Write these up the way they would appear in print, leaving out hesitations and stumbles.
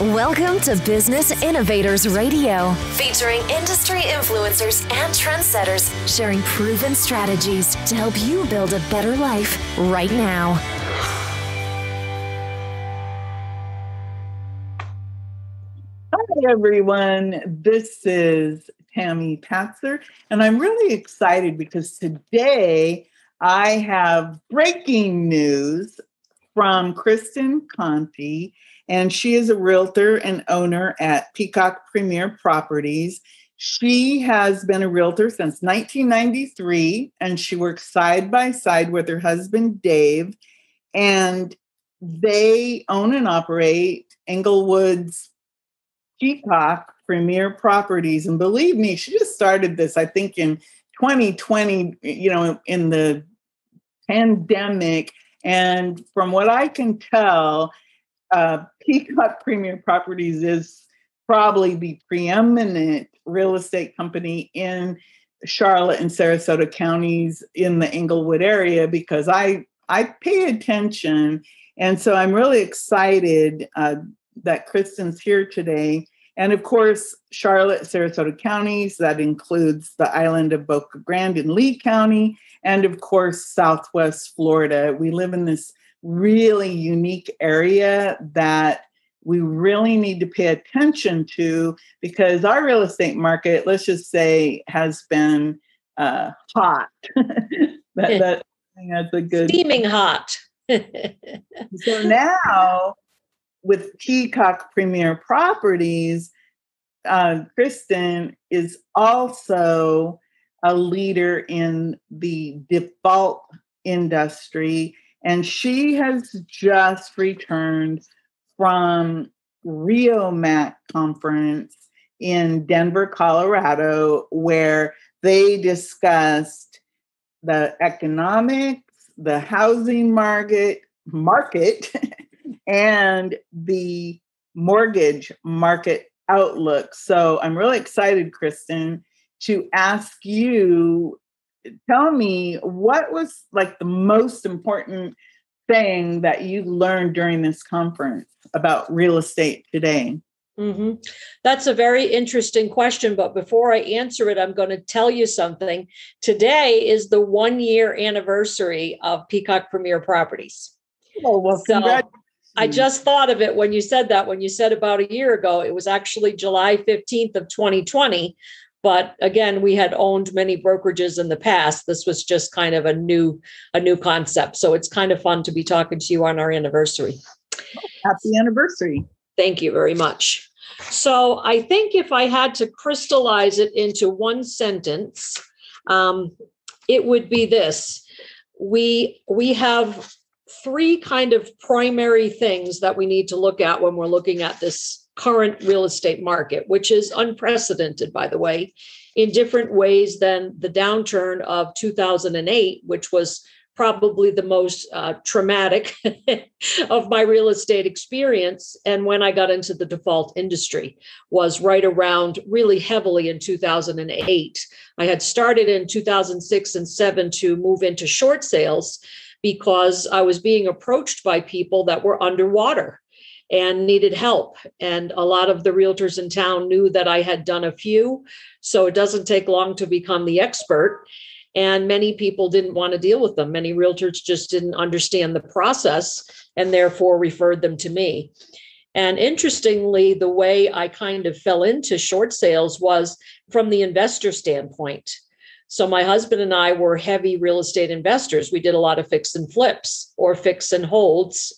Welcome to Business Innovators Radio, featuring industry influencers and trendsetters sharing proven strategies to help you build a better life right now. Hi, everyone. This is Tammy Patzer, and I'm really excited because today I have breaking news from Kristen Conti, and she is a realtor and owner at Peacock Premier Properties. She has been a realtor since 1993, and she works side by side with her husband, Dave, and they own and operate Englewood's Peacock Premier Properties. And believe me, she just started this, I think, in 2020, in the pandemic. And from what I can tell, Peacock Premier Properties is probably the preeminent real estate company in Charlotte and Sarasota Counties in the Englewood area, because I pay attention. And so I'm really excited that Kristen's here today. And of course, Charlotte, Sarasota Counties, that includes the island of Boca Grande in Lee County, and of course, Southwest Florida. We live in this really unique area that we really need to pay attention to, because our real estate market, let's just say, has been hot. That's a good... Steaming hot. So now, with Peacock Premier Properties, Kristen is also a leader in the default industry, and she has just returned from RioMac conference in Denver, Colorado, where they discussed the economics, the housing market, and the mortgage market outlook. So I'm really excited, Kristen, to ask you, tell me, what was like the most important thing that you learned during this conference about real estate today? Mm-hmm. That's a very interesting question. But before I answer it, I'm going to tell you something. Today is the 1-year anniversary of Peacock Premier Properties. Oh, well, congratulations. I just thought of it when you said that. When you said about a year ago, it was actually July 15th of 2020. But again, we had owned many brokerages in the past. This was just kind of a new concept. So it's kind of fun to be talking to you on our anniversary. Happy anniversary. Thank you very much. So I think if I had to crystallize it into one sentence, it would be this. We have three kind of primary things that we need to look at when we're looking at this current real estate market, which is unprecedented, by the way, in different ways than the downturn of 2008, which was probably the most traumatic of my real estate experience. And when I got into the default industry was right around really heavily in 2008. I had started in 2006 and 2007 to move into short sales because I was being approached by people that were underwater and needed help. And a lot of the realtors in town knew that I had done a few, so it doesn't take long to become the expert. And many people didn't want to deal with them. Many realtors just didn't understand the process and therefore referred them to me. And interestingly, the way I kind of fell into short sales was from the investor standpoint. So my husband and I were heavy real estate investors. We did a lot of fix and flips or fix and holds,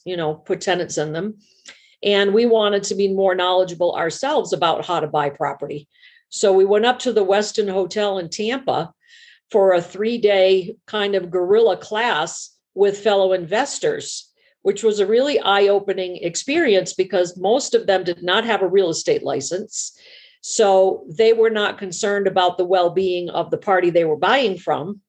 put tenants in them. And we wanted to be more knowledgeable ourselves about how to buy property. So we went up to the Westin Hotel in Tampa for a 3-day kind of guerrilla class with fellow investors, which was a really eye-opening experience because most of them did not have a real estate license. So they were not concerned about the well-being of the party they were buying from.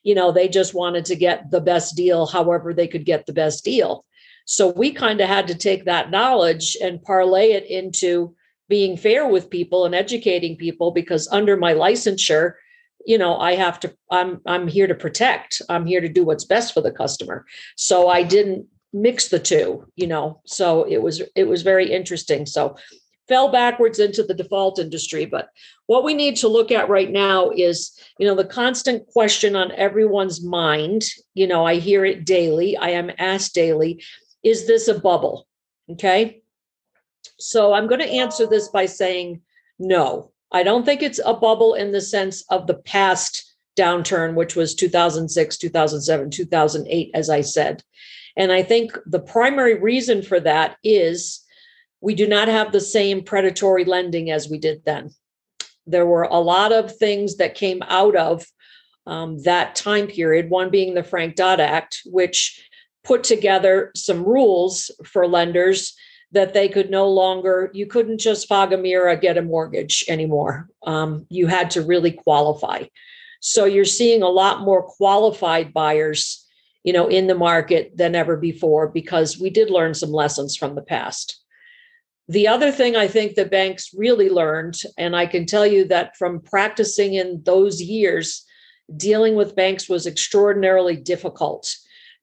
They just wanted to get the best deal, however they could get the best deal. So we kind of had to take that knowledge and parlay it into being fair with people and educating people, because under my licensure, I'm here to protect. I'm here to do what's best for the customer. So I didn't mix the two, so it was very interesting. So fell backwards into the default industry. But what we need to look at right now is, the constant question on everyone's mind. I hear it daily. I am asked daily, is this a bubble? Okay. So I'm going to answer this by saying, no, I don't think it's a bubble in the sense of the past downturn, which was 2006, 2007, 2008, as I said. And I think the primary reason for that is we do not have the same predatory lending as we did then. There were a lot of things that came out of that time period, one being the Frank-Dodd Act, which put together some rules for lenders that they could no longer, you couldn't just fog a mirror, get a mortgage anymore. You had to really qualify. So you're seeing a lot more qualified buyers, in the market than ever before, because we did learn some lessons from the past. The other thing I think the banks really learned, and I can tell you that from practicing in those years, dealing with banks was extraordinarily difficult.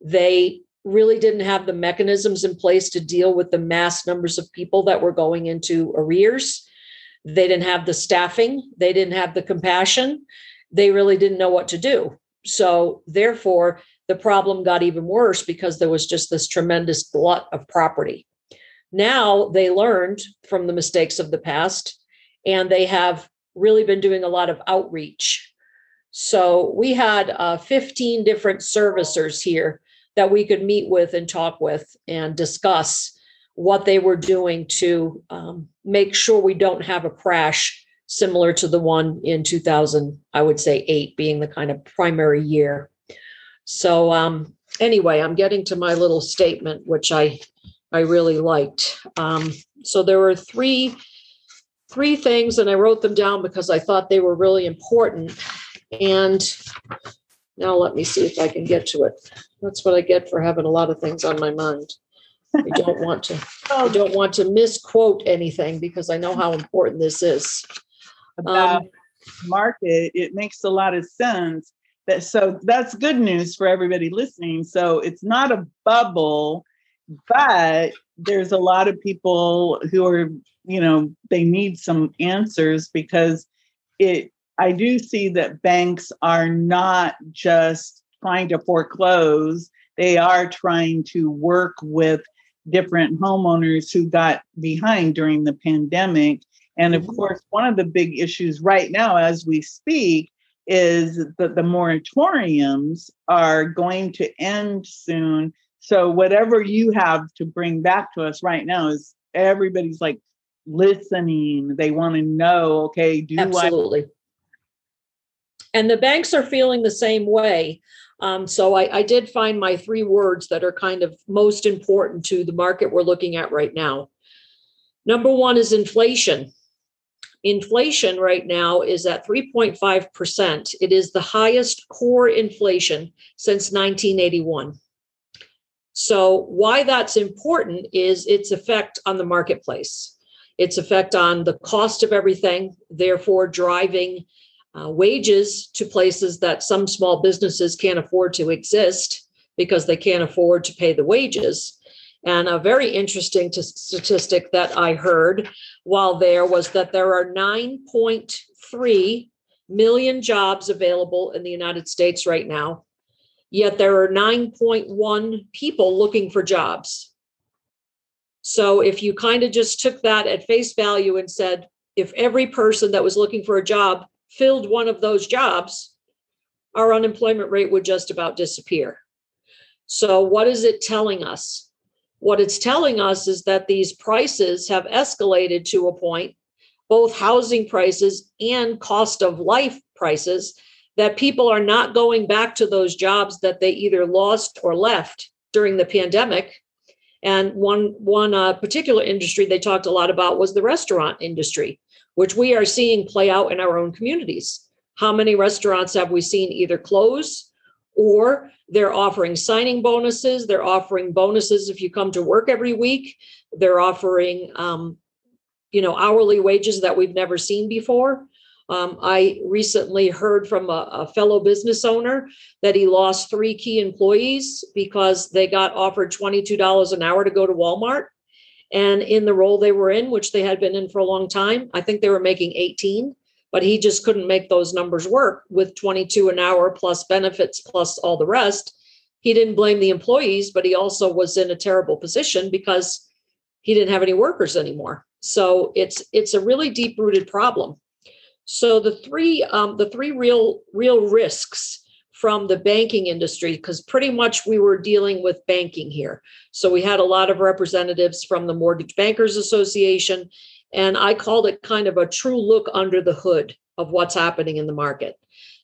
They really didn't have the mechanisms in place to deal with the mass numbers of people that were going into arrears. They didn't have the staffing. They didn't have the compassion. They really didn't know what to do. So therefore, the problem got even worse because there was just this tremendous glut of property. Now they learned from the mistakes of the past, and they have really been doing a lot of outreach. So we had 15 different servicers here that we could meet with and talk with and discuss what they were doing to make sure we don't have a crash similar to the one in 2000, I would say 8 being the kind of primary year. So anyway, I'm getting to my little statement, which I really liked. So there were three things, and I wrote them down because I thought they were really important. And now let me see if I can get to it. That's what I get for having a lot of things on my mind. I don't want to misquote anything because I know how important this is. About market, it makes a lot of sense. So that's good news for everybody listening. So it's not a bubble, but there's a lot of people who are, they need some answers because I do see that banks are not just trying to foreclose. They are trying to work with different homeowners who got behind during the pandemic. And of course, one of the big issues right now as we speak is that the moratoriums are going to end soon. So whatever you have to bring back to us right now is everybody's like listening. They want to know, okay, Absolutely. And the banks are feeling the same way. So I did find my 3 words that are kind of most important to the market we're looking at right now. Number 1 is inflation. Inflation right now is at 3.5%. It is the highest core inflation since 1981. So why that's important is its effect on the marketplace, its effect on the cost of everything, therefore driving wages to places that some small businesses can't afford to exist because they can't afford to pay the wages. And a very interesting statistic that I heard while there was that there are 9.3 million jobs available in the United States right now, yet there are 9.1 people looking for jobs. So if you kind of just took that at face value and said, if every person that was looking for a job filled one of those jobs, our unemployment rate would just about disappear. So what is it telling us? What it's telling us is that these prices have escalated to a point, both housing prices and cost of life prices, that people are not going back to those jobs that they either lost or left during the pandemic. And one particular industry they talked a lot about was the restaurant industry, which we are seeing play out in our own communities. How many restaurants have we seen either close, or they're offering signing bonuses? They're offering bonuses if you come to work every week. They're offering, hourly wages that we've never seen before. I recently heard from a fellow business owner that he lost 3 key employees because they got offered $22 an hour to go to Walmart. And in the role they were in, which they had been in for a long time, I think they were making 18, but he just couldn't make those numbers work with 22 an hour plus benefits plus all the rest. He didn't blame the employees, but he also was in a terrible position because he didn't have any workers anymore. So it's a really deep-rooted problem. So the three real risks from the banking industry, because pretty much we were dealing with banking here. So we had a lot of representatives from the Mortgage Bankers Association, and I called it kind of a true look under the hood of what's happening in the market,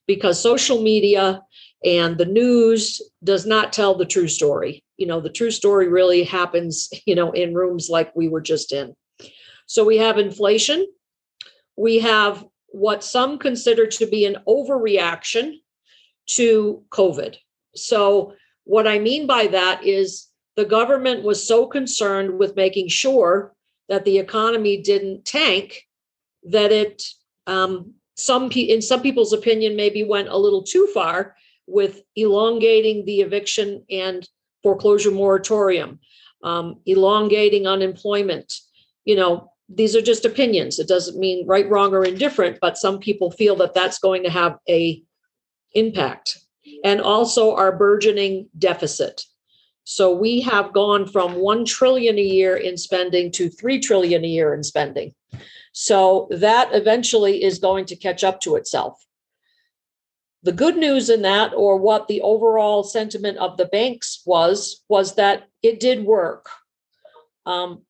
because social media and the news does not tell the true story. The true story really happens, in rooms like we were just in. So we have inflation. We have what some consider to be an overreaction to COVID. So what I mean by that is the government was so concerned with making sure that the economy didn't tank that it, in some people's opinion, maybe went a little too far with elongating the eviction and foreclosure moratorium, elongating unemployment. These are just opinions. It doesn't mean right, wrong, or indifferent, but some people feel that that's going to have a impact. And also our burgeoning deficit. So we have gone from 1 trillion a year in spending to 3 trillion a year in spending. So that eventually is going to catch up to itself. The good news in that, or what the overall sentiment of the banks was that it did work,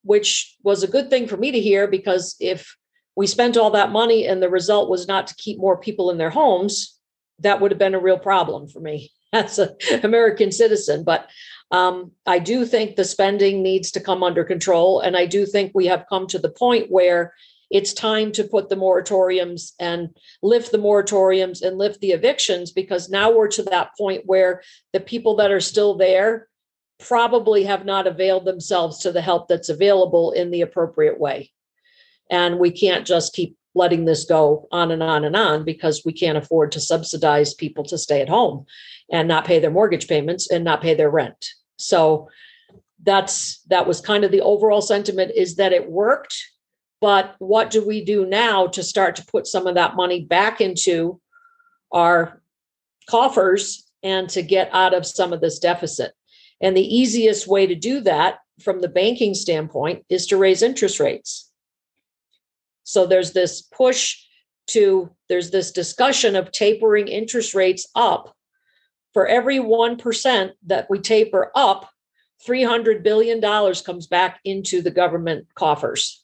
which was a good thing for me to hear, because if we spent all that money and the result was not to keep more people in their homes, that would have been a real problem for me as an American citizen. But I do think the spending needs to come under control. And I do think we have come to the point where it's time to put the moratoriums and lift the moratoriums and lift the evictions, because now we're to that point where the people that are still there probably have not availed themselves to the help that's available in the appropriate way. And we can't just keep letting this go on and on and on, because we can't afford to subsidize people to stay at home and not pay their mortgage payments and not pay their rent. So that was kind of the overall sentiment, is that it worked. But what do we do now to start to put some of that money back into our coffers and to get out of some of this deficit? And the easiest way to do that from the banking standpoint is to raise interest rates. So there's this discussion of tapering interest rates up. For every 1% that we taper up, $300 billion comes back into the government coffers.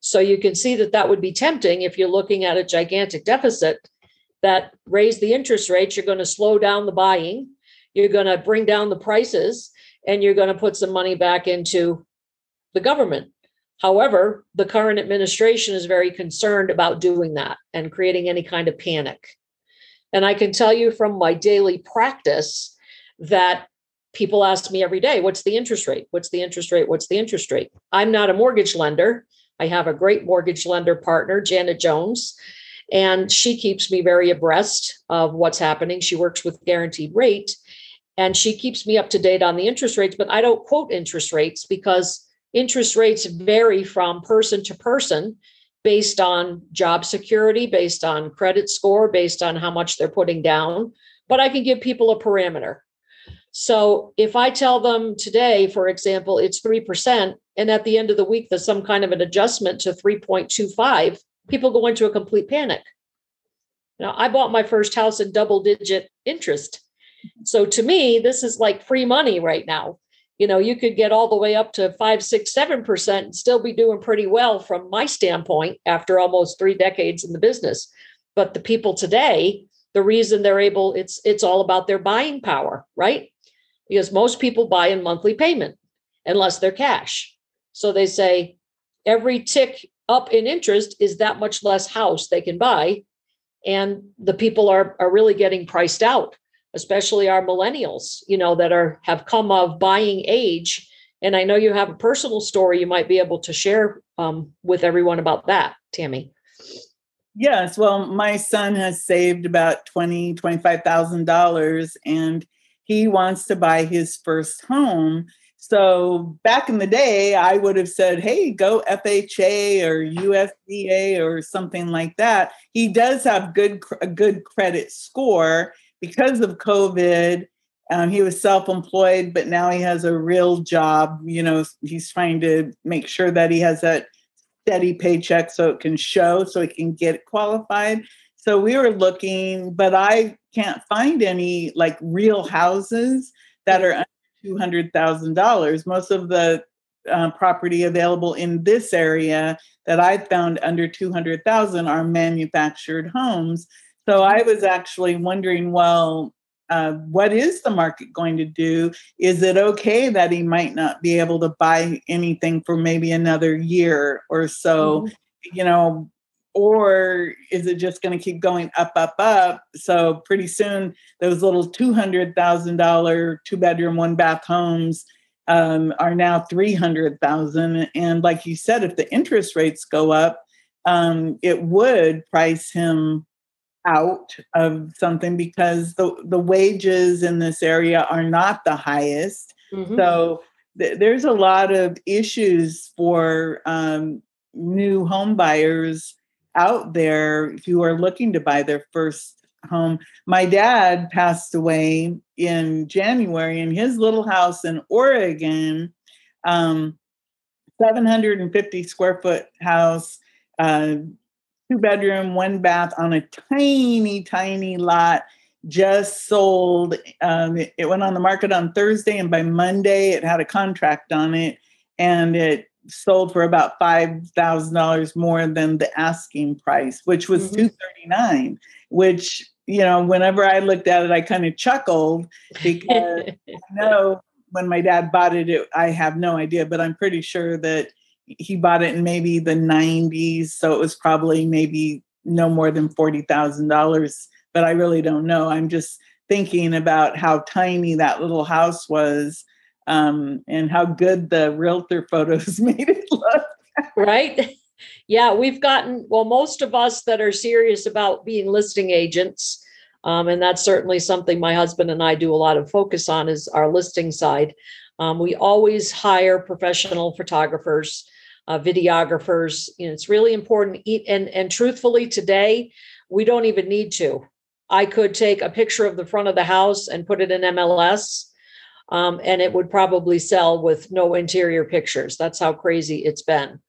So you can see that would be tempting if you're looking at a gigantic deficit, that raise the interest rates, you're going to slow down the buying, you're going to bring down the prices, and you're going to put some money back into the government. However, the current administration is very concerned about doing that and creating any kind of panic. And I can tell you from my daily practice that people ask me every day, what's the interest rate? What's the interest rate? What's the interest rate? I'm not a mortgage lender. I have a great mortgage lender partner, Janet Jones, and she keeps me very abreast of what's happening. She works with guaranteed rate, and she keeps me up to date on the interest rates, but I don't quote interest rates because interest rates vary from person to person based on job security, based on credit score, based on how much they're putting down. But I can give people a parameter. So if I tell them today, for example, it's 3%, and at the end of the week, there's some kind of an adjustment to 3.25, people go into a complete panic. Now, I bought my first house in double-digit interest. So to me, this is like free money right now. You could get all the way up to 5, 6, 7% and still be doing pretty well from my standpoint after almost 3 decades in the business. But the people today, the reason they're able, it's all about their buying power, right? Because most people buy in monthly payment unless they're cash. So they say every tick up in interest is that much less house they can buy. And the people are really getting priced out, especially our millennials, that have come of buying age. And I know you have a personal story you might be able to share with everyone about that, Tammy. Yes. Well, my son has saved about $25,000 and he wants to buy his first home. So back in the day, I would have said, hey, go FHA or USDA or something like that. He does have a good credit score because of COVID. He was self-employed, but now he has a real job. He's trying to make sure that he has that steady paycheck so it can show, so it can get qualified. So we were looking, but I can't find any like real houses that are under $200,000. Most of the property available in this area that I found under 200,000 are manufactured homes. So I was actually wondering, well, what is the market going to do? Is it okay that he might not be able to buy anything for maybe another year or so, or is it just going to keep going up, up, up? So pretty soon those little $200,000 2-bedroom, 1-bath homes are now 300,000. And like you said, if the interest rates go up, it would price him out of something because the wages in this area are not the highest. Mm-hmm. So there's a lot of issues for new home buyers out there who are looking to buy their first home. My dad passed away in January in his little house in Oregon, 750 square foot house, 2-bedroom, 1-bath on a tiny, tiny lot, just sold. It went on the market on Thursday, and by Monday it had a contract on it, and it sold for about $5,000 more than the asking price, which was $239. Which, whenever I looked at it, I kind of chuckled because I know when my dad bought it, I have no idea, but I'm pretty sure that he bought it in maybe the 90s. So it was probably maybe no more than $40,000, but I really don't know. I'm just thinking about how tiny that little house was, and how good the realtor photos made it look. Right. Yeah. Most of us that are serious about being listing agents, and that's certainly something my husband and I do a lot of focus on, is our listing side. We always hire professional photographers, videographers. It's really important. And truthfully, today, we don't even need to. I could take a picture of the front of the house and put it in MLS, and it would probably sell with no interior pictures. That's how crazy it's been.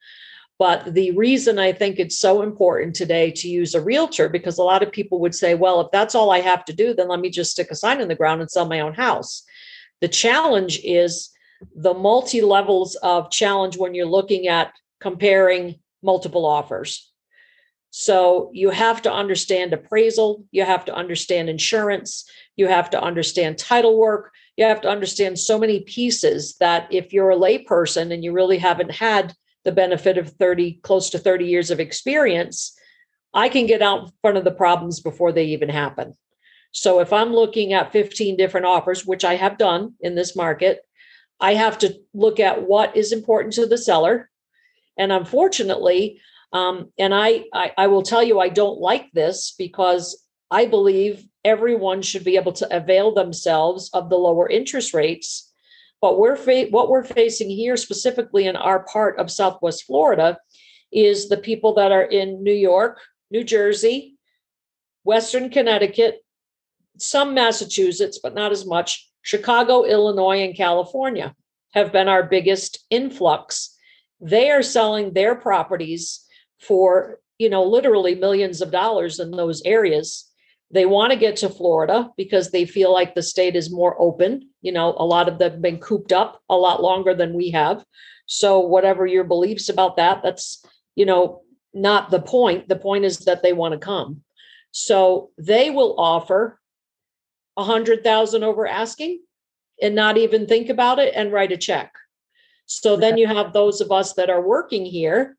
But the reason I think it's so important today to use a realtor, because a lot of people would say, well, if that's all I have to do, then let me just stick a sign in the ground and sell my own house. The challenge is the multi-levels of challenge when you're looking at comparing multiple offers. So you have to understand appraisal, you have to understand insurance, you have to understand title work, you have to understand so many pieces that if you're a layperson and you really haven't had the benefit of close to 30 years of experience, I can get out in front of the problems before they even happen. So if I'm looking at 15 different offers, which I have done in this market, I have to look at what is important to the seller. And unfortunately, and I will tell you, I don't like this because I believe everyone should be able to avail themselves of the lower interest rates. But what we're facing here, specifically in our part of Southwest Florida, is the people that are in New York, New Jersey, Western Connecticut, some Massachusetts, but not as much. Chicago, Illinois, and California have been our biggest influx. They are selling their properties for, literally millions of dollars in those areas. They want to get to Florida because they feel like the state is more open. A lot of them have been cooped up a lot longer than we have. So whatever your beliefs about that, that's, not the point. The point is that they want to come. So they will offer 100,000 over asking and not even think about it and write a check. So then you have those of us that are working here,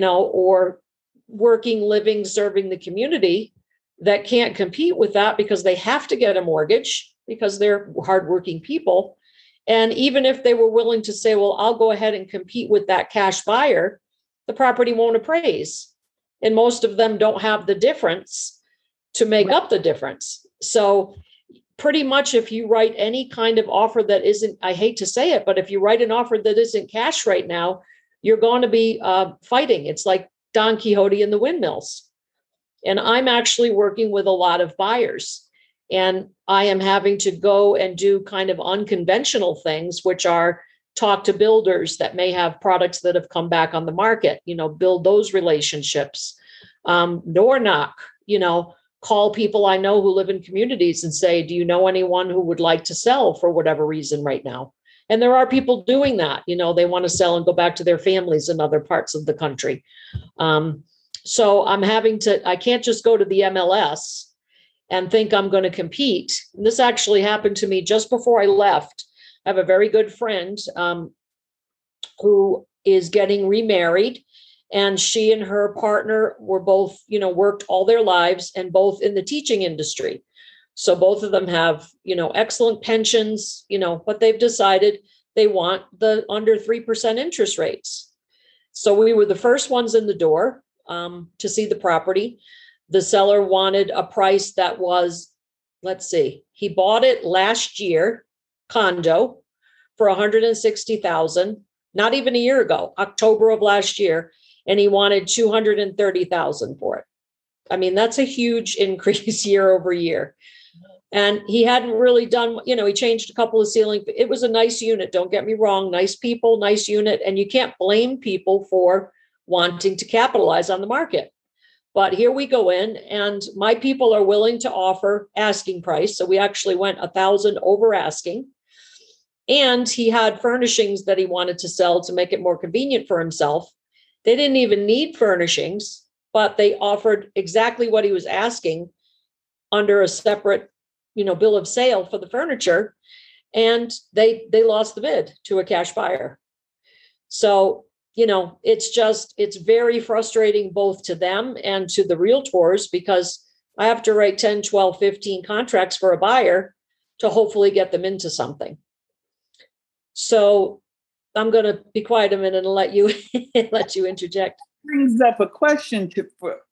or working, living, serving the community that can't compete with that because they have to get a mortgage because they're hardworking people. And even if they were willing to say, well, I'll go ahead and compete with that cash buyer, the property won't appraise. and most of them don't have the difference to make up the difference. So pretty much if you write any kind of offer that isn't, I hate to say it, but if you write an offer that isn't cash right now, you're going to be fighting. It's like Don Quixote and the windmills. And I'm actually working with a lot of buyers, and I am having to go and do kind of unconventional things, which are talk to builders that may have products that have come back on the market, build those relationships, door knock, call people I know who live in communities and say, do you know anyone who would like to sell for whatever reason right now? And there are people doing that, they want to sell and go back to their families in other parts of the country. So I can't just go to the MLS and think I'm going to compete. And this actually happened to me just before I left. I have a very good friend who is getting remarried, and she and her partner were both, worked all their lives and both in the teaching industry. So both of them have, excellent pensions, but they've decided they want the under 3% interest rates. So we were the first ones in the door to see the property. The seller wanted a price that was, he bought it last year, condo, for $160,000, not even a year ago, October of last year, and he wanted $230,000 for it. I mean, that's a huge increase year over year. And he hadn't really done, he changed a couple of ceilings. It was a nice unit, don't get me wrong, nice people, nice unit, and you can't blame people for wanting to capitalize on the market. But here we go in, and my people are willing to offer asking price. So we actually went $1,000 over asking. And he had furnishings that he wanted to sell to make it more convenient for himself. They didn't even need furnishings, but they offered exactly what he was asking under a separate, bill of sale for the furniture. And they lost the bid to a cash buyer. So, it's very frustrating both to them and to the realtors, because I have to write 10, 12, 15 contracts for a buyer to hopefully get them into something. So I'm going to be quiet a minute and let you interject. Brings up a question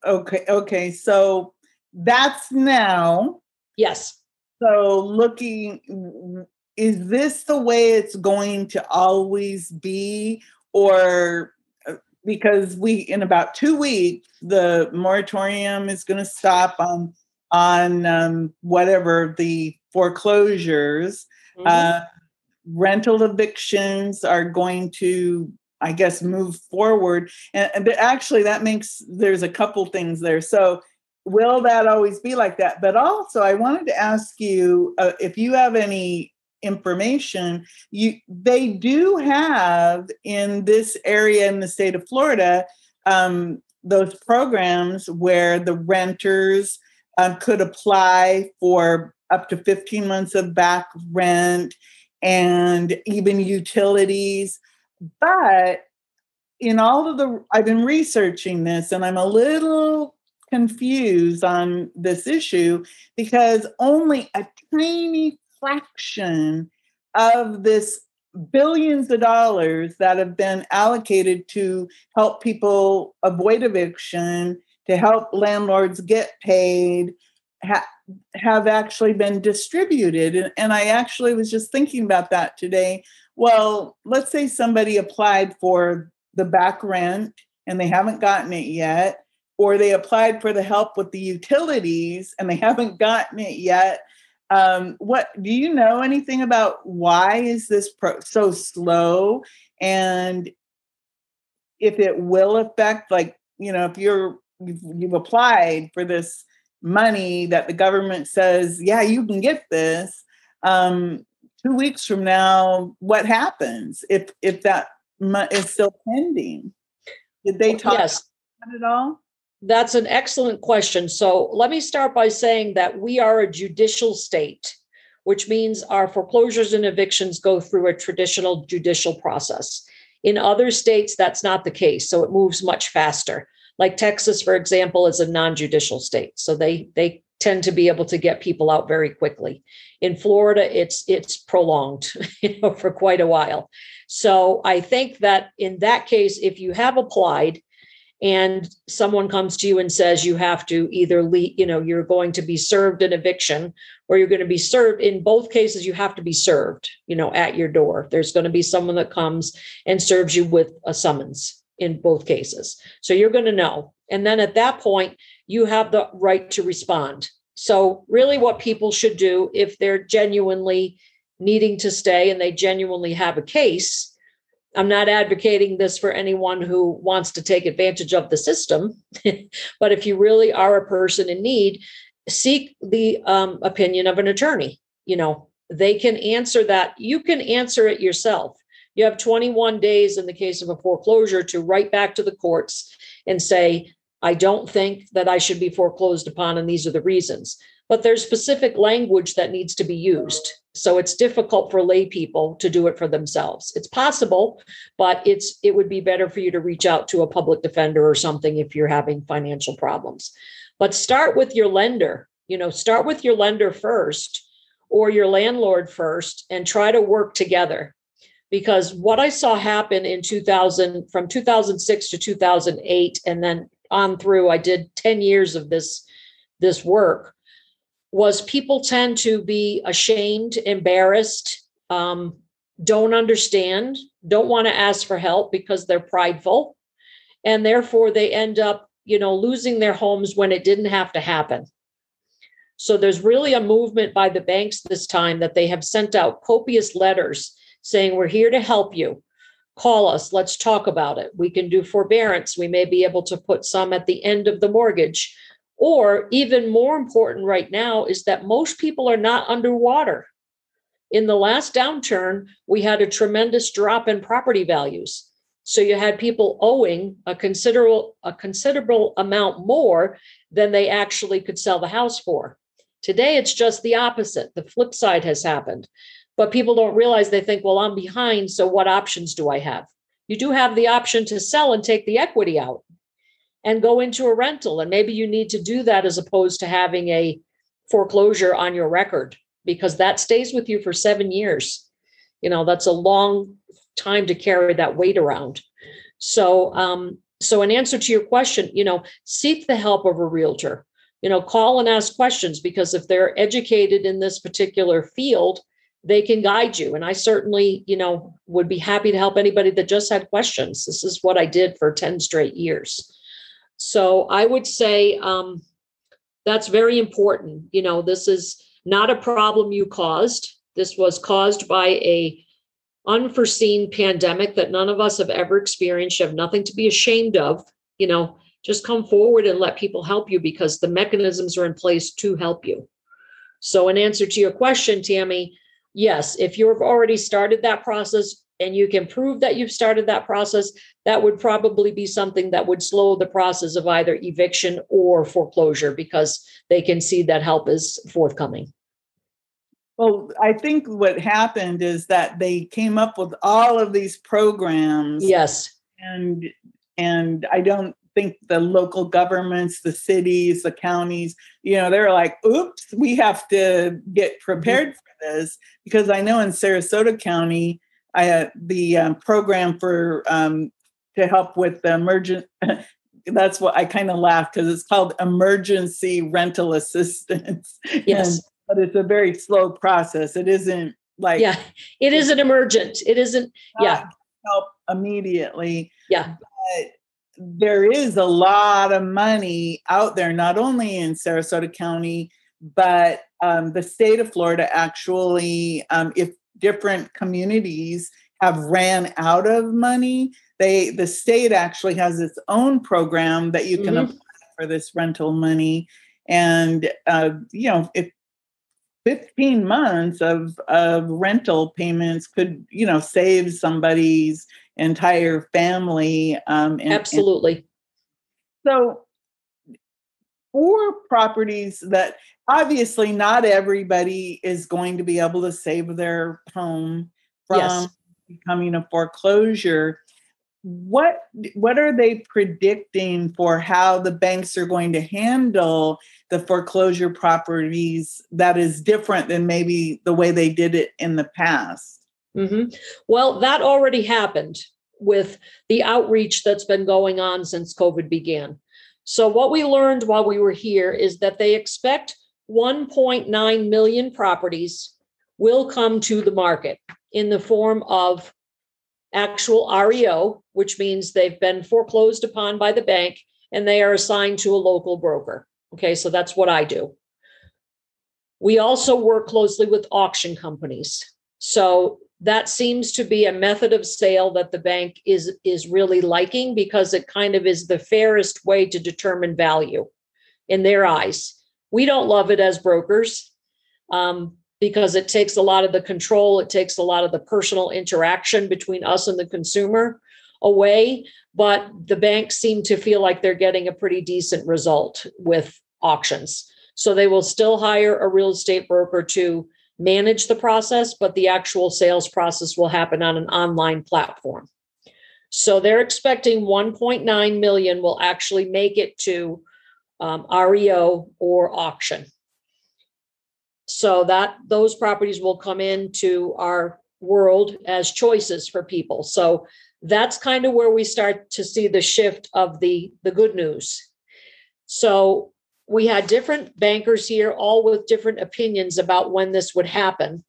okay. So that's now. Yes. So is this the way it's going to always be? Or because in about 2 weeks, the moratorium is going to stop on whatever the foreclosures. Mm-hmm. Rental evictions are going to, I guess, move forward. And actually, there's a couple things there. So will that always be like that? But also, I wanted to ask you if you have any information. They do have in this area in the state of Florida, those programs where the renters could apply for up to 15 months of back rent, and even utilities. But I've been researching this, and I'm a little confused on this issue, because only a tiny fraction of this billions of dollars that have been allocated to help people avoid eviction, to help landlords get paid, have actually been distributed. And I actually was just thinking about that today. Well, let's say somebody applied for the back rent and they haven't gotten it yet, or they applied for the help with the utilities and they haven't gotten it yet. What do you know anything about why is this so slow? And if it will affect, if you've applied for this money that the government says, yeah, you can get this. 2 weeks from now, what happens if that is still pending? Did they talk about it at all? That's an excellent question. So let me start by saying that we are a judicial state, which means our foreclosures and evictions go through a traditional judicial process. In other states, that's not the case. So it moves much faster. Like Texas, for example, is a non-judicial state. So they tend to be able to get people out very quickly. In Florida, it's prolonged, for quite a while. So I think that in that case, if you have applied and someone comes to you and says you have to either leave, you're going to be served an eviction, or you're going to be served. In both cases, you have to be served, at your door. There's going to be someone that comes and serves you with a summons in both cases. So you're going to know. And then at that point, you have the right to respond. So really what people should do if they're genuinely needing to stay and they genuinely have a case, I'm not advocating this for anyone who wants to take advantage of the system, but if you really are a person in need, seek the opinion of an attorney. They can answer that. You can answer it yourself. You have 21 days in the case of a foreclosure to write back to the courts and say, I don't think that I should be foreclosed upon, and these are the reasons. But there's specific language that needs to be used. So it's difficult for lay people to do it for themselves. It's possible, but it would be better for you to reach out to a public defender or something if you're having financial problems. But start with your lender. Start with your lender first, or your landlord first, and try to work together. Because what I saw happen in from 2006 to 2008, and then on through, I did 10 years of this work, was people tend to be ashamed, embarrassed, don't understand, don't want to ask for help because they're prideful. And therefore they end up, losing their homes when it didn't have to happen. So there's really a movement by the banks this time that they have sent out copious letters saying, we're here to help you. Call us. Let's talk about it. We can do forbearance. We may be able to put some at the end of the mortgage. Or even more important right now is that most people are not underwater. In the last downturn, we had a tremendous drop in property values. So you had people owing a considerable amount more than they actually could sell the house for. Today, it's just the opposite. The flip side has happened. But people don't realize, they think, well, I'm behind, so what options do I have? You do have the option to sell and take the equity out and go into a rental. And maybe you need to do that as opposed to having a foreclosure on your record, because that stays with you for 7 years. That's a long time to carry that weight around. So in answer to your question, seek the help of a realtor, call and ask questions, because if they're educated in this particular field, they can guide you. And I certainly, would be happy to help anybody that just had questions. This is what I did for 10 straight years. So I would say that's very important. This is not a problem you caused. This was caused by a unforeseen pandemic that none of us have ever experienced. You have nothing to be ashamed of. Just come forward and let people help you, because the mechanisms are in place to help you. So in answer to your question, Tammy, yes, if you've already started that process and you can prove that you've started that process, that would probably be something that would slow the process of either eviction or foreclosure, because they can see that help is forthcoming. Well, I think what happened is that they came up with all of these programs. Yes. And I don't think the local governments, the cities, the counties, they're like, oops, we have to get prepared for this. Because I know in Sarasota County, the program for to help with the emergent, that's what I kind of laugh, because it's called emergency rental assistance. Yes. But it's a very slow process. It isn't like, yeah, it isn't emergent. It isn't, help immediately. Yeah. But there is a lot of money out there, not only in Sarasota County, but the state of Florida actually, if different communities have ran out of money, the state actually has its own program that you can apply for this rental money. And, if 15 months of rental payments could, save somebody's entire family. Absolutely. So for properties that obviously not everybody is going to be able to save their home from becoming a foreclosure, what are they predicting for how the banks are going to handle the foreclosure properties that is different than maybe the way they did it in the past? Well, that already happened. with the outreach that's been going on since COVID began. So what we learned while we were here is that they expect 1.9 million properties will come to the market in the form of actual REO, which means they've been foreclosed upon by the bank and they are assigned to a local broker. Okay, so that's what I do. We also work closely with auction companies. So that seems to be a method of sale that the bank is really liking, because it kind of is the fairest way to determine value in their eyes. We don't love it as brokers because it takes a lot of the control. It takes a lot of the personal interaction between us and the consumer away. But the banks seem to feel like they're getting a pretty decent result with auctions. So they will still hire a real estate broker to manage the process, but the actual sales process will happen on an online platform. So they're expecting 1.9 million will actually make it to REO or auction. So that those properties will come into our world as choices for people. So that's kind of where we start to see the shift of the good news. So we had different bankers here, all with different opinions about when this would happen.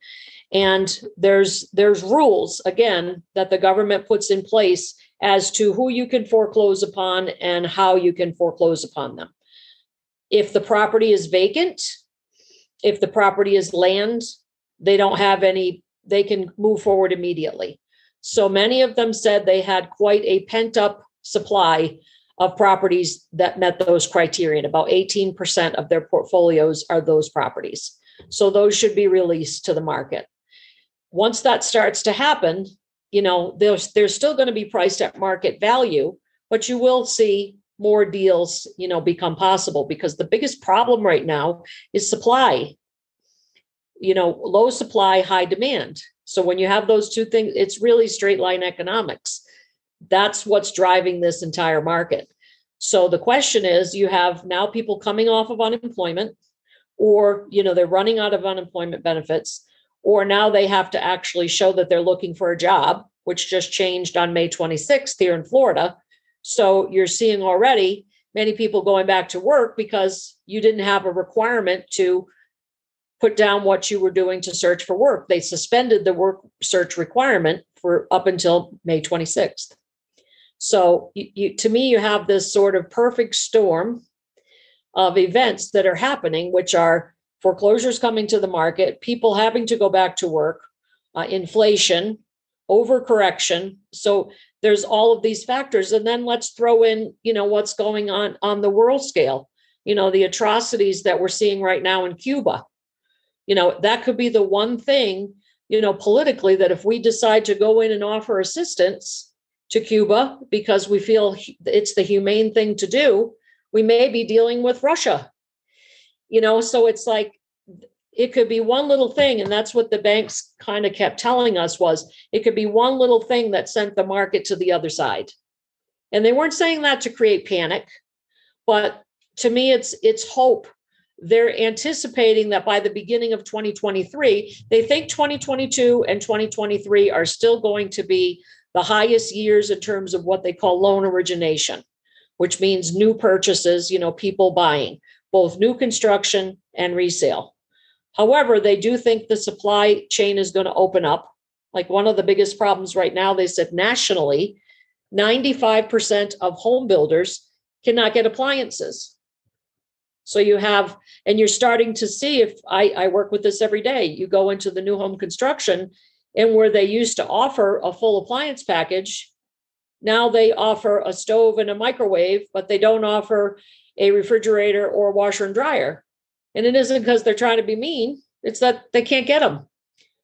And there's rules, again, that the government puts in place as to who you can foreclose upon and how you can foreclose upon them. If the property is vacant, if the property is land, they don't have any, they can move forward immediately. So many of them said they had quite a pent-up supply of properties that met those criteria. About 18% of their portfolios are those properties. So those should be released to the market. Once that starts to happen, they're still going to be priced at market value, but you will see more deals, become possible, because the biggest problem right now is supply. Low supply, high demand. So when you have those two things, it's really straight line economics. That's what's driving this entire market. So the question is, you have now people coming off of unemployment, or, they're running out of unemployment benefits, or now they have to actually show that they're looking for a job, which just changed on May 26th here in Florida. So you're seeing already many people going back to work because you didn't have a requirement to put down what you were doing to search for work. They suspended the work search requirement for up until May 26th. So to me, you have this sort of perfect storm of events that are happening, which are foreclosures coming to the market, people having to go back to work, inflation, overcorrection. So there's all of these factors. And then let's throw in, what's going on the world scale, the atrocities that we're seeing right now in Cuba. That could be the one thing, politically, that if we decide to go in and offer assistance to Cuba because we feel it's the humane thing to do, we may be dealing with Russia. So it's like, it could be one little thing. And that's what the banks kind of kept telling us, was it could be one little thing that sent the market to the other side. And they weren't saying that to create panic, but to me, it's hope. They're anticipating that by the beginning of 2023, they think 2022 and 2023 are still going to be the highest years in terms of what they call loan origination, which means new purchases, people buying, both new construction and resale. However, they do think the supply chain is going to open up. Like, one of the biggest problems right now, they said nationally, 95% of home builders cannot get appliances. So you're starting to see, if I work with this every day, you go into the new home construction, and where they used to offer a full appliance package, now they offer a stove and a microwave, but they don't offer a refrigerator or washer and dryer. And it isn't because they're trying to be mean, it's that they can't get them.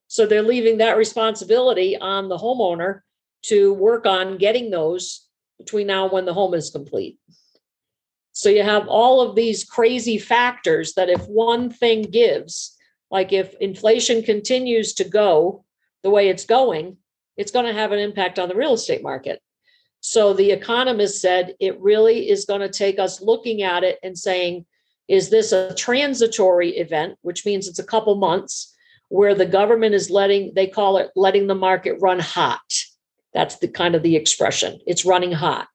So they're leaving that responsibility on the homeowner to work on getting those between now and when the home is complete. So you have all of these crazy factors that if one thing gives, like if inflation continues to go the way it's going, it's going to have an impact on the real estate market. So the economist said it really is going to take us looking at it and saying, is this a transitory event, which means it's a couple months where the government is letting the market run hot. That's the kind of the expression. It's running hot.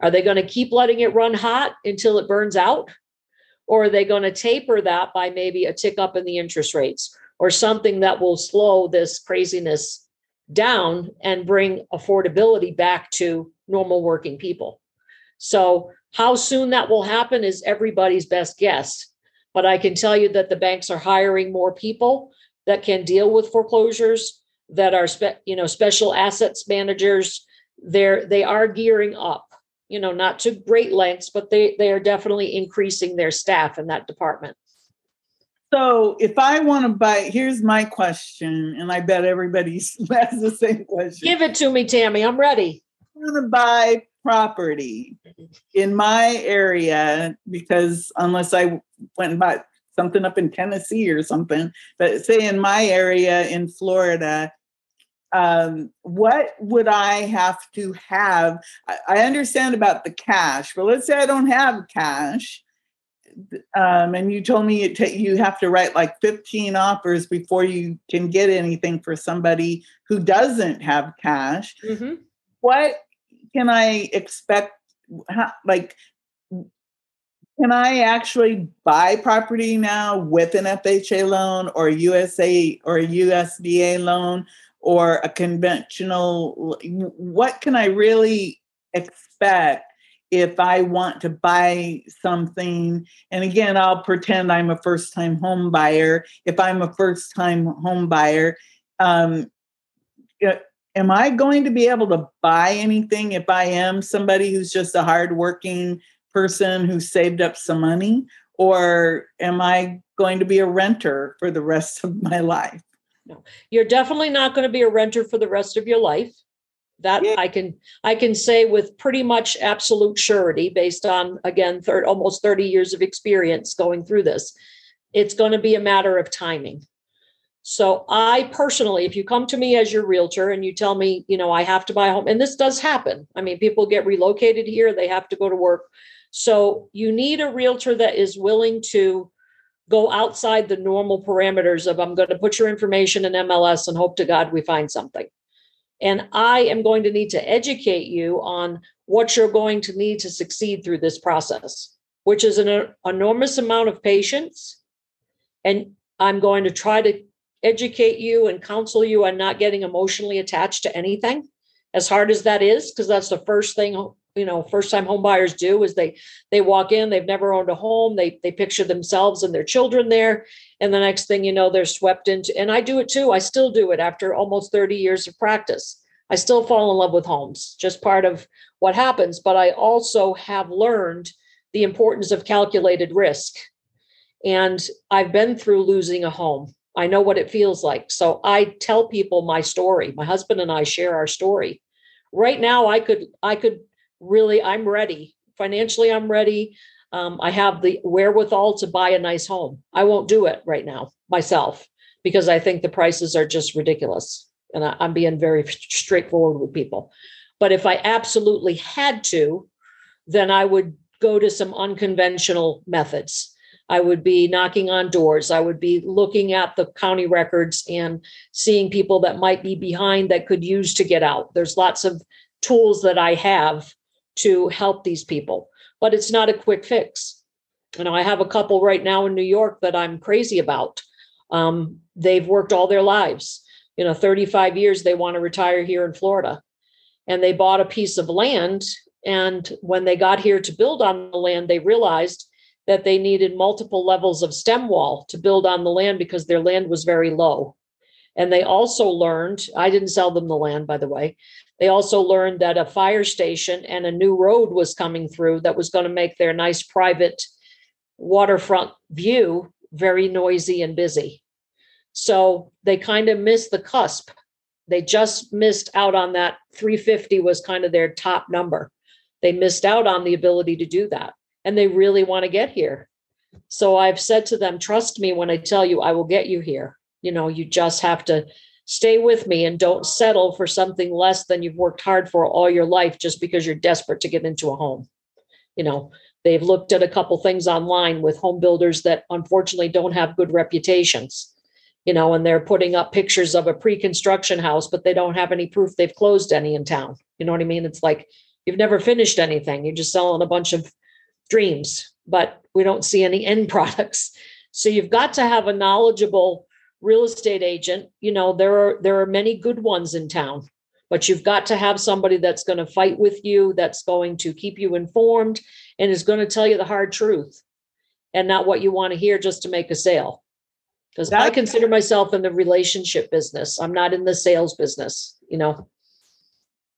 Are they going to keep letting it run hot until it burns out? Or are they going to taper that by maybe a tick up in the interest rates or something that will slow this craziness down and bring affordability back to normal working people? So how soon that will happen is everybody's best guess. But I can tell you that the banks are hiring more people that can deal with foreclosures, that are special assets managers. They are gearing up, not to great lengths, but they are definitely increasing their staff in that department. So if I want to buy, here's my question, and I bet everybody has the same question. Give it to me, Tammy. I'm ready. I want to buy property in my area, because unless I went and bought something up in Tennessee or something, but say in my area in Florida, what would I have to have? I understand about the cash, but let's say I don't have cash. And you told me you have to write like 15 offers before you can get anything for somebody who doesn't have cash. Mm-hmm. What can I expect? Can I actually buy property now with an FHA loan or USA or a USDA loan or a conventional? What can I really expect if I want to buy something? And again, I'll pretend I'm a first-time home buyer. If I'm a first-time home buyer, am I going to be able to buy anything if I am somebody who's just a hardworking person who saved up some money? Or am I going to be a renter for the rest of my life? No, you're definitely not going to be a renter for the rest of your life. That yeah. I can say with pretty much absolute surety, based on, again, almost 30 years of experience going through this. It's going to be a matter of timing. So I personally, if you come to me as your realtor and you tell me, I have to buy a home, and this does happen. I mean, people get relocated here, they have to go to work. So you need a realtor that is willing to go outside the normal parameters of, I'm going to put your information in MLS and hope to God we find something. And I am going to need to educate you on what you're going to need to succeed through this process, which is an enormous amount of patience. And I'm going to try to educate you and counsel you on not getting emotionally attached to anything, as hard as that is, because that's the first thing, first-time home buyers do is they walk in, they've never owned a home, they picture themselves and their children there, and the next thing you know, they're swept into, and I do it too. I still do it after almost 30 years of practice. I still fall in love with homes, just part of what happens, but I also have learned the importance of calculated risk. And I've been through losing a home. I know what it feels like. So I tell people my story. My husband and I share our story. Right now, I could really, I'm ready. Financially, I'm ready. I have the wherewithal to buy a nice home. I won't do it right now myself because I think the prices are just ridiculous. And I'm being very straightforward with people. But if I absolutely had to, then I would go to some unconventional methods. I would be knocking on doors. I would be looking at the county records and seeing people that might be behind that could use to get out. There's lots of tools that I have to help these people, but it's not a quick fix. I have a couple right now in New York that I'm crazy about. They've worked all their lives, 35 years, they want to retire here in Florida, and they bought a piece of land. And when they got here to build on the land, they realized that they needed multiple levels of stem wall to build on the land because their land was very low. And they also learned, I didn't sell them the land, by the way. They also learned that a fire station and a new road was coming through that was going to make their nice private waterfront view very noisy and busy. So they kind of missed the cusp. They just missed out on that. 350 was kind of their top number. They missed out on the ability to do that. And they really want to get here. So I've said to them, trust me when I tell you I will get you here. You just have to stay with me and don't settle for something less than you've worked hard for all your life just because you're desperate to get into a home. They've looked at a couple things online with home builders that unfortunately don't have good reputations. and they're putting up pictures of a pre-construction house, but they don't have any proof they've closed any in town. You know what I mean? It's like, you've never finished anything. You're just selling a bunch of dreams, but we don't see any end products. So you've got to have a knowledgeable real estate agent. There are many good ones in town, but you've got to have somebody that's going to fight with you, that's going to keep you informed, and is going to tell you the hard truth and not what you want to hear just to make a sale. Because I consider myself in the relationship business. I'm not in the sales business,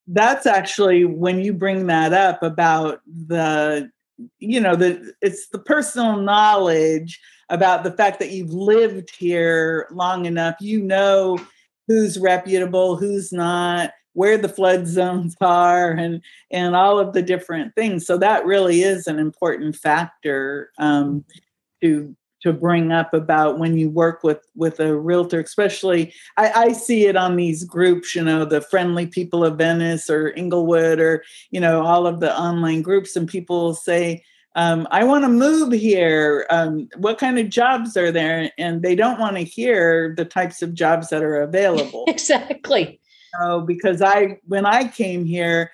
That's actually, when you bring that up about it's the personal knowledge about the fact that you've lived here long enough, who's reputable, who's not, where the flood zones are, and all of the different things. So that really is an important factor to bring up about when you work with a realtor, especially. I see it on these groups, the Friendly People of Venice or Inglewood, or, all of the online groups, and people will say, I want to move here. What kind of jobs are there? And they don't want to hear the types of jobs that are available. Exactly. Because when I came here,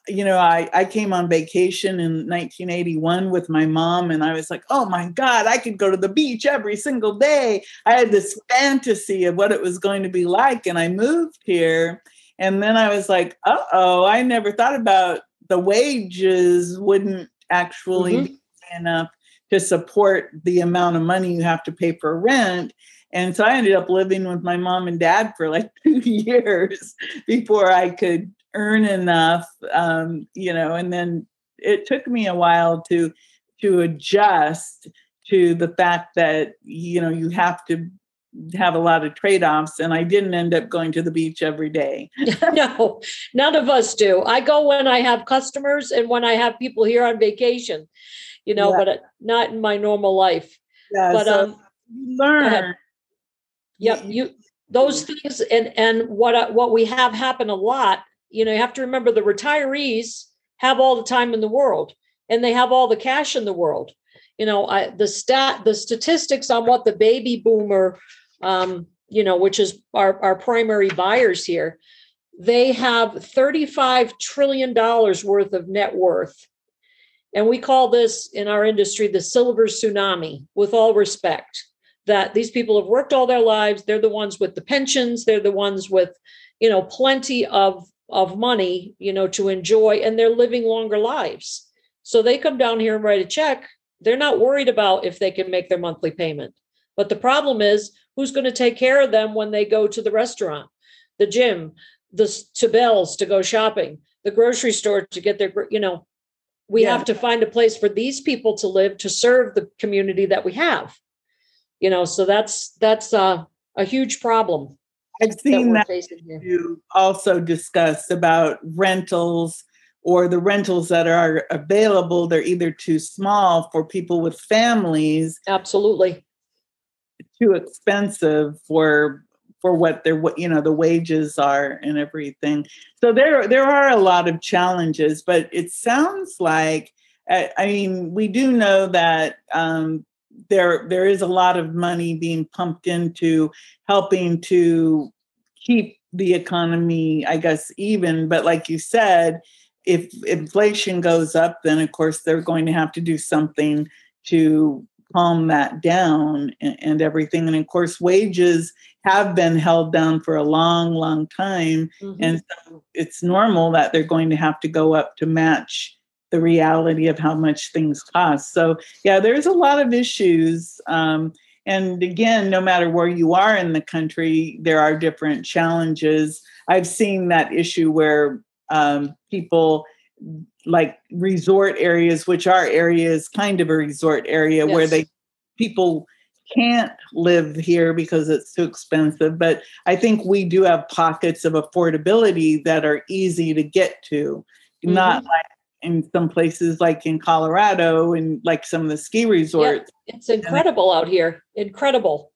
I came on vacation in 1981 with my mom, and I was like, oh my God, I could go to the beach every single day. I had this fantasy of what it was going to be like. And I moved here, and then I was like, I never thought about the wages wouldn't actually be enough to support the amount of money you have to pay for rent. And so I ended up living with my mom and dad for like 2 years before I could earn enough, and then it took me a while to adjust to the fact that, you have to have a lot of trade-offs, and I didn't end up going to the beach every day. No, none of us do. I go when I have customers and when I have people here on vacation, but not in my normal life. Yeah, but so you learn. Yep, those things, and what we have happen a lot. You have to remember, the retirees have all the time in the world, and they have all the cash in the world. The statistics on what the baby boomer, which is our primary buyers here, they have $35 trillion worth of net worth. And we call this in our industry the silver tsunami, with all respect, that these people have worked all their lives. They're the ones with the pensions. They're the ones with, plenty of money, to enjoy, and they're living longer lives. So they come down here and write a check. They're not worried about if they can make their monthly payment. But the problem is, who's going to take care of them when they go to the restaurant, the gym, to Bell's to go shopping, the grocery store to get their, we have to find a place for these people to live, to serve the community that we have, so that's a huge problem. I've seen that you also discuss about rentals, or the rentals that are available. They're either too small for people with families. Absolutely. Too expensive for what the wages are and everything. So there are a lot of challenges, but it sounds like, we do know that there is a lot of money being pumped into helping to keep the economy, I guess, even. But like you said, if inflation goes up, then of course they're going to have to do something to calm that down and everything. And of course, wages have been held down for a long, long time. Mm-hmm. And so it's normal that they're going to have to go up to match the reality of how much things cost. So yeah, there's a lot of issues. And again, no matter where you are in the country, there are different challenges. I've seen that issue where people, like resort areas, which our area is kind of a resort area, yes, where people can't live here because it's too expensive. But I think we do have pockets of affordability that are easy to get to, mm-hmm, not like in some places like in Colorado and like some of the ski resorts. Yeah, it's incredible out here. Incredible.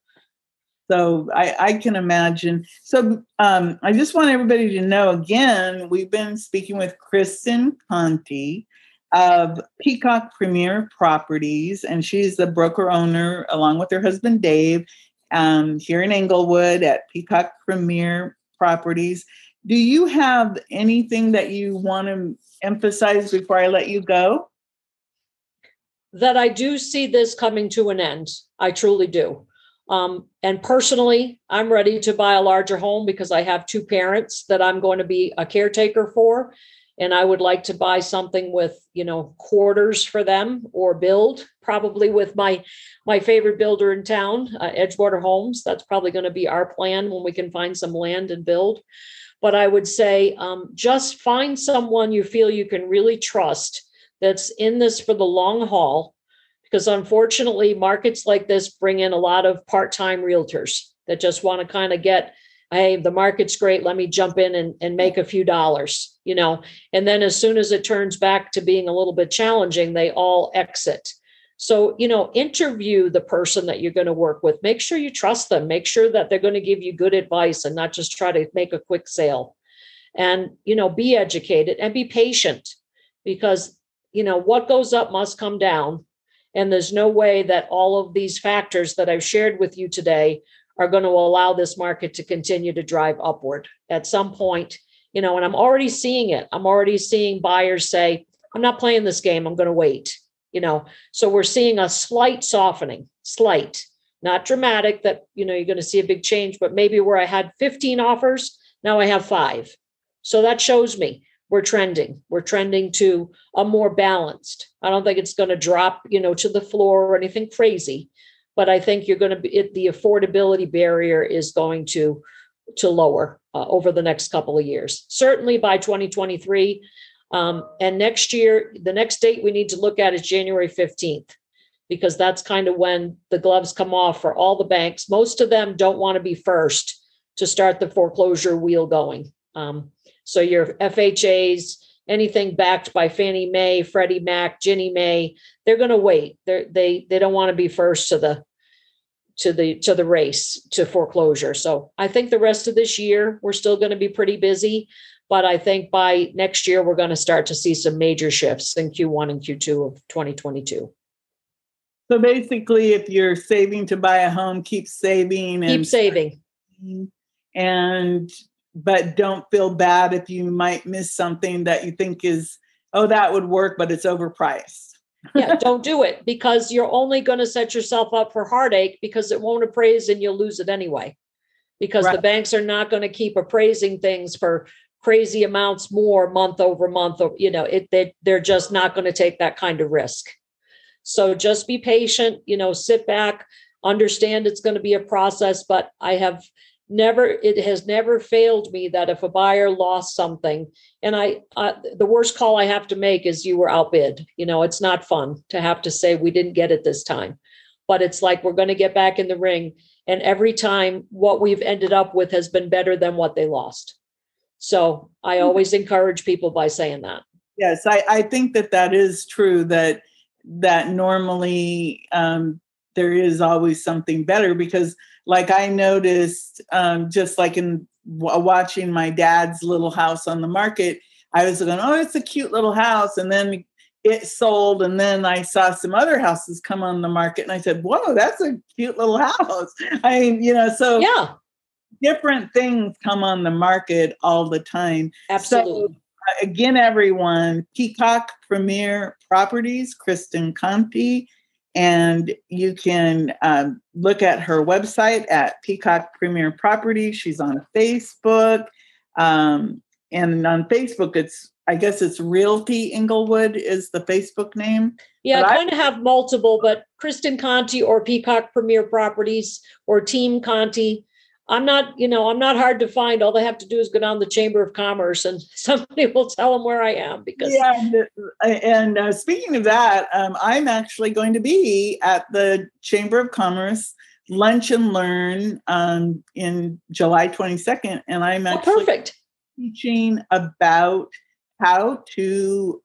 So I can imagine. So I just want everybody to know, again, we've been speaking with Kristen Conti of Peacock Premier Properties, and she's the broker owner along with her husband, Dave. here in Englewood at Peacock Premier Properties. Do you have anything that you want to emphasize before I let you go? That I do see this coming to an end. I truly do. And personally, I'm ready to buy a larger home because I have two parents that I'm going to be a caretaker for. And I would like to buy something with, quarters for them or build, probably with my favorite builder in town, Edgewater Homes. That's probably going to be our plan when we can find some land and build. But I would say just find someone you feel you can really trust that's in this for the long haul. Because unfortunately, markets like this bring in a lot of part-time realtors that just want to kind of get, hey, the market's great, let me jump in and make a few dollars, and then as soon as it turns back to being a little bit challenging, they all exit. So, interview the person that you're going to work with. Make sure you trust them. Make sure that they're going to give you good advice and not just try to make a quick sale. And, be educated and be patient because, what goes up must come down. And there's no way that all of these factors that I've shared with you today are going to allow this market to continue to drive upward. At some point, and I'm already seeing it. I'm already seeing buyers say, I'm not playing this game. I'm going to wait, So we're seeing a slight softening, not dramatic that, you're going to see a big change, but maybe where I had 15 offers, now I have 5. So that shows me we're trending to a more balanced. I don't think it's going to drop, to the floor or anything crazy, but I think you're going to be, the affordability barrier is going to lower over the next couple of years, certainly by 2023. And next year, the next date we need to look at is January 15th, because that's kind of when the gloves come off for all the banks. Most of them don't want to be first to start the foreclosure wheel going. So your FHAs, anything backed by Fannie Mae, Freddie Mac, Ginnie Mae, they're going to wait. They don't want to be first to the race to foreclosure. So I think the rest of this year we're still going to be pretty busy, but I think by next year we're going to start to see some major shifts in Q1 and Q2 of 2022. So basically, if you're saving to buy a home, keep saving. But don't feel bad if you might miss something that you think is, that would work, but it's overpriced. Yeah, don't do it because you're only going to set yourself up for heartache because it won't appraise and you'll lose it anyway. Because The banks are not going to keep appraising things for crazy amounts more month over month. They're just not going to take that kind of risk. So just be patient, sit back, understand it's going to be a process, but it has never failed me that if a buyer lost something and the worst call I have to make is you were outbid. It's not fun to have to say we didn't get it this time, but it's like, we're going to get back in the ring. And every time what we've ended up with has been better than what they lost. So I always encourage people by saying that. Yes, I think that is true, that normally there is always something better because like I noticed, just like in watching my dad's little house on the market, I was going, it's a cute little house. And then it sold. And then I saw some other houses come on the market and I said, whoa, that's a cute little house. So yeah, different things come on the market all the time. Absolutely. So, again, everyone, Peacock Premier Properties, Kristen Conti. And you can look at her website at Peacock Premier Properties. She's on Facebook. And on Facebook, it's Realty Englewood is the Facebook name. Yeah, I kind of have multiple, but Kristen Conti or Peacock Premier Properties or Team Conti. I'm not hard to find. All they have to do is go down the Chamber of Commerce and somebody will tell them where I am. And speaking of that, I'm actually going to be at the Chamber of Commerce Lunch and Learn in July 22nd. And I'm actually teaching about how to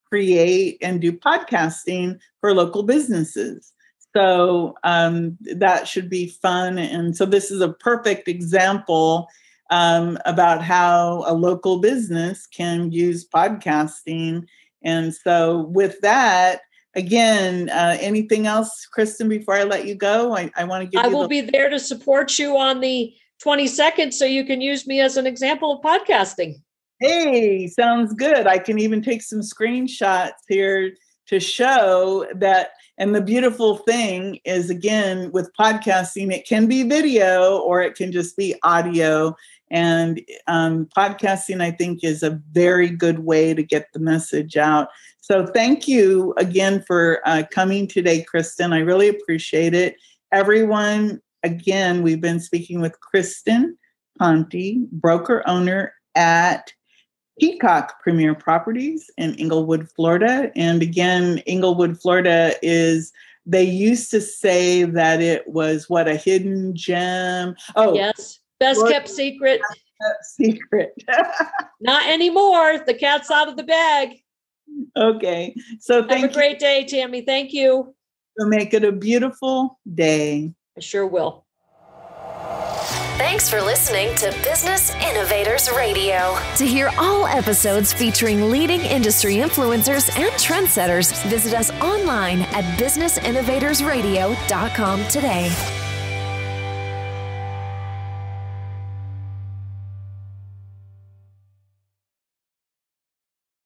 create and do podcasting for local businesses. So that should be fun. And so this is a perfect example about how a local business can use podcasting. And so with that, again, anything else, Kristen, before I let you go? I want to give you I will be there to support you on the 22nd so you can use me as an example of podcasting. Hey, sounds good. I can even take some screenshots here to show that. And the beautiful thing is, again, with podcasting, it can be video or it can just be audio. And podcasting, I think, is a very good way to get the message out. So thank you again for coming today, Kristen. I really appreciate it. Everyone, again, we've been speaking with Kristen Conti, broker owner at Peacock Premier Properties in Inglewood, Florida. And again, Inglewood, Florida they used to say that it was a hidden gem. Oh, yes. Best kept secret. Secret. Not anymore. The cat's out of the bag. Okay. So have a great day, Tammy. Thank you. So make it a beautiful day. I sure will. Thanks for listening to Business Innovators Radio. To hear all episodes featuring leading industry influencers and trendsetters, visit us online at businessinnovatorsradio.com today.